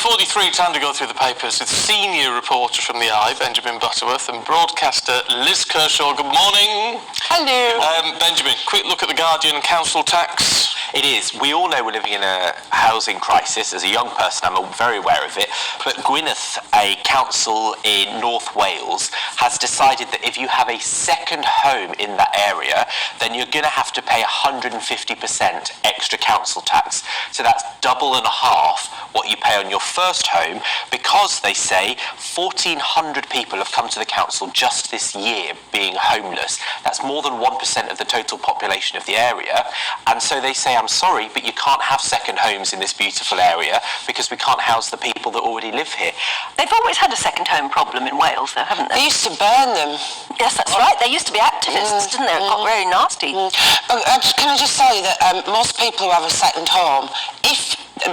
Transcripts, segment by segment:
8:43, time to go through the papers with senior reporter from the Eye, Benjamin Butterworth, and broadcaster Liz Kershaw. Good morning. Hello. Benjamin, quick look at the Guardian council tax. It is. We all know we're living in a housing crisis. As a young person, I'm very aware of it. But Gwynedd, a council in North Wales, has decided that if you have a second home in that area, then you're going to have to pay 150% extra council tax. So that's double and a half what you pay on your first home, because they say 1,400 people have come to the council just this year being homeless. That's more than 1% of the total population of the area. And so they say, I'm sorry, but you can't have second homes in this beautiful area because we can't house the people that already live here. They've always had a second home problem in Wales, though, haven't they? They used to burn them. Yes, that's right. They used to be activists, didn't they? It got very nasty. Can I just tell you that most people who have a second home,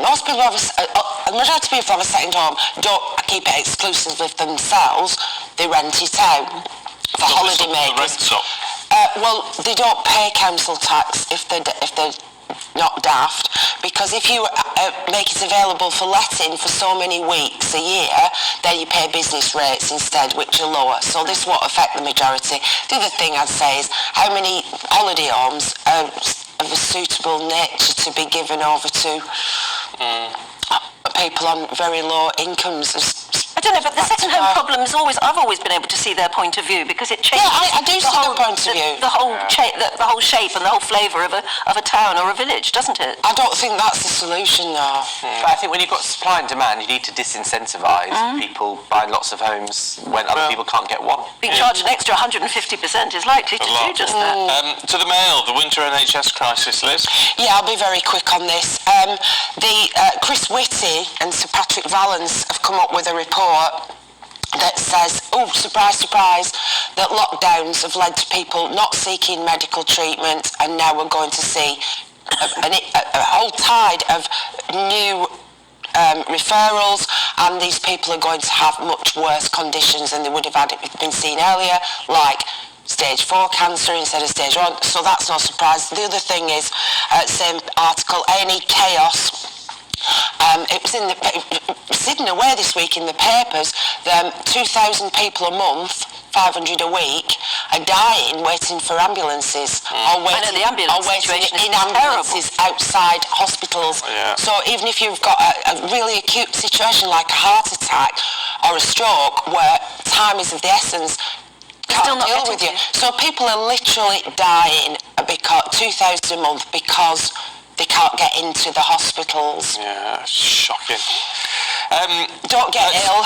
most people have a majority of people who have a second home don't keep it exclusively for themselves. They rent it out for holiday makers. Well, they don't pay council tax if they're not daft, because if you make it available for letting for so many weeks a year, then you pay business rates instead, which are lower. So this won't affect the majority. The other thing I'd say is how many holiday homes are of a suitable nature to be given over to people on very low incomes. I don't know, but the second home problem is I've always been able to see their point of view, because it changes. Yeah, I do see their point of view. The whole shape and the whole flavour of a town or a village, doesn't it? I don't think that's the solution, though. But I think when you've got supply and demand, you need to disincentivise people buying lots of homes when other people can't get one. Being charged an extra 150% is likely to do just that. To the Mail, the winter NHS crisis, Liz. Yeah, I'll be very quick on this. Chris Whitty and Sir Patrick Vallance have come up with a report that says, oh, surprise, surprise, that lockdowns have led to people not seeking medical treatment, and now we're going to see a whole tide of new referrals, and these people are going to have much worse conditions than they would have had if been seen earlier, like stage 4 cancer instead of stage 1, so that's no surprise. The other thing is, same article, A&E chaos. It was it's hidden away this week in the papers. 2,000 people a month, 500 a week, are dying waiting for ambulances, or waiting in ambulances outside hospitals. So even if you've got a really acute situation like a heart attack or a stroke where time is of the essence, can't deal with you. So people are literally dying because 2,000 a month because they can't get into the hospitals. Yeah, shocking. Don't get ill.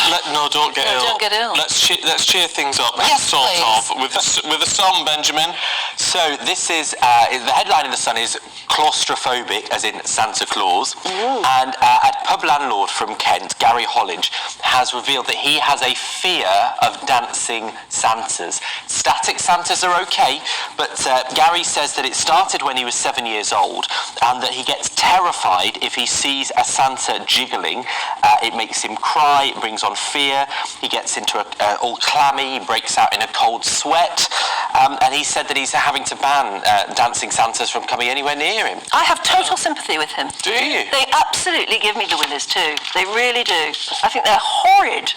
Don't get ill. Don't get ill. Let's cheer things up. Yes, sort please. of with a song, Benjamin. So this is the headline in the Sun is claustrophobic, as in Santa Claus. And a pub landlord from Kent, Gary Hollinge, has revealed that he has a fear of dancing Santas. Static Santas are okay, but Gary says that it started when he was 7 years old, and that he gets terrified if he sees a Santa jiggling. It makes him cry, it brings on fear, he gets into all clammy, he breaks out in a cold sweat, and he said that he's having to ban dancing Santas from coming anywhere near him. I have total sympathy with him. Do you? They absolutely give me the willies too. They really do. I think they're horrid.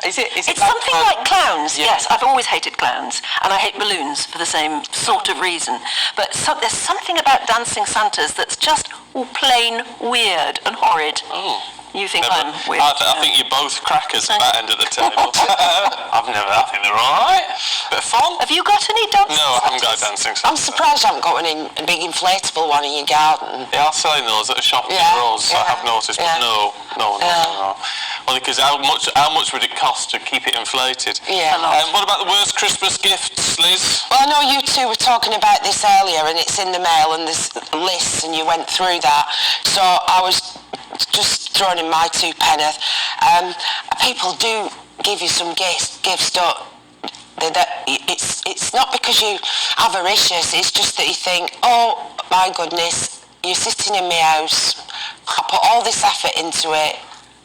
Is it It's something like clowns. Yes, I've always hated clowns, and I hate balloons for the same sort of reason. But there's something about dancing Santas that's just plain weird and horrid. Oh. You think I'm weird? I think you're both crackers at that end of the table. I think they're alright. Bit of fun. Have you got any dancing? No, I haven't got a dancing Santa. I'm surprised you haven't got a big inflatable one in your garden. They are selling those at a shop in Rose, I have noticed, but no. Well, because how much would it cost to keep it inflated? Yeah. What about the worst Christmas gifts, Liz? Well, I know you two were talking about this earlier, and it's in the Mail, and there's lists, and you went through that. So I was just throwing in my 2 pence. People do give you some gifts, don't it's not because you avaricious, it's just that you think, oh my goodness, you're sitting in my house, I put all this effort into it,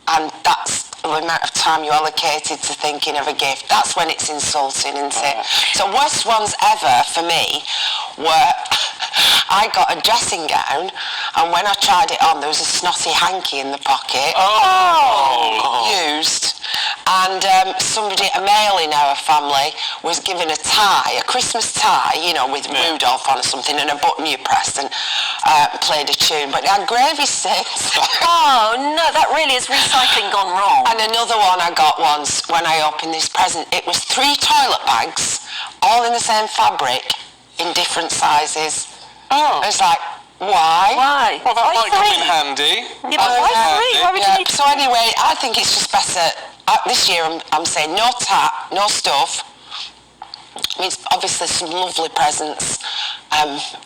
and that's the amount of time you allocated to thinking of a gift. That's when it's insulting, isn't it? So worst ones ever for me were, I got a dressing gown, and when I tried it on, there was a snotty hanky in the pocket. Used. And somebody, a male in our family, was given a tie, a Christmas tie, you know, with Rudolph on or something, and a button you pressed, and played a tune, but it had gravy stains. Oh no, that really is recycling gone wrong. And another one I got once when I opened this present, it was 3 toilet bags, all in the same fabric, in different sizes. I was like, why? Why? Well, that might come in 3? handy. Yeah, but why 3? Why would you need So anyway, I think it's just better. This year I'm saying no tat, no stuff. I mean, obviously some lovely presents.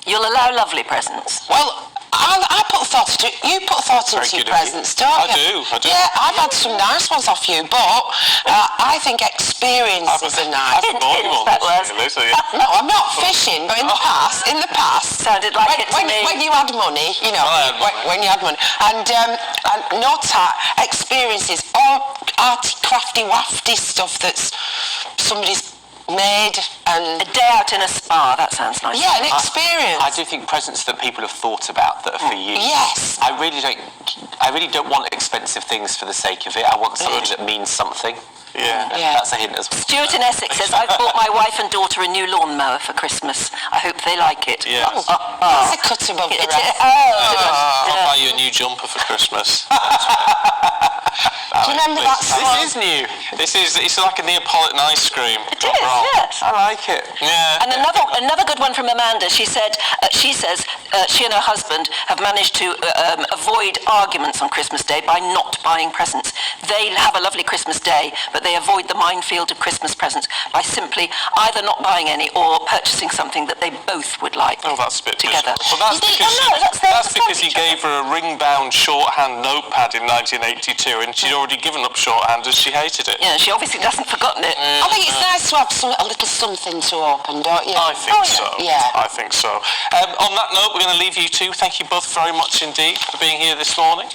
You'll allow lovely presents. Well, I put thought into it. You put thought into your presents, don't you? I do. Yeah, I've had some nice ones off you, but I think experiences are nice. I haven't bought you one That was. really, so yeah. No, I'm not fishing, but in the past, Sounded like it to me. when you had money, you know, when you had money, and not experiences, or arty, crafty, wafty stuff that's somebody's made, and A day out in a spa, that sounds nice. yeah, an experience. I do think presents that people have thought about that are for you. Yes. I really don't want expensive things for the sake of it. I want something that means something. Yeah. That's a hint as well. Stuart in Essex says, I've bought my wife and daughter a new lawnmower for Christmas. I hope they like it. Yeah. That's a cut above the rest. I'll buy you a new jumper for Christmas. Do you remember that song? This is new. It's like a Neapolitan ice cream. It is, yes. I like it. Yeah. And another good one from Amanda. She says she and her husband have managed to avoid arguments on Christmas Day by not buying presents. They have a lovely Christmas Day, but they avoid the minefield of Christmas presents by simply either not buying any or purchasing something that they both would like. Oh, that's a bit together. miserable. Well, that's because he gave her a ring-bound shorthand notepad in 1982, and she'd already given up shorthand as she hated it. Yeah, she obviously hasn't forgotten it. I think it's nice to have a little something to open, don't you? I think so. Yeah. I think so. On that note, we're going to leave you two. Thank you both very much indeed for being here this morning.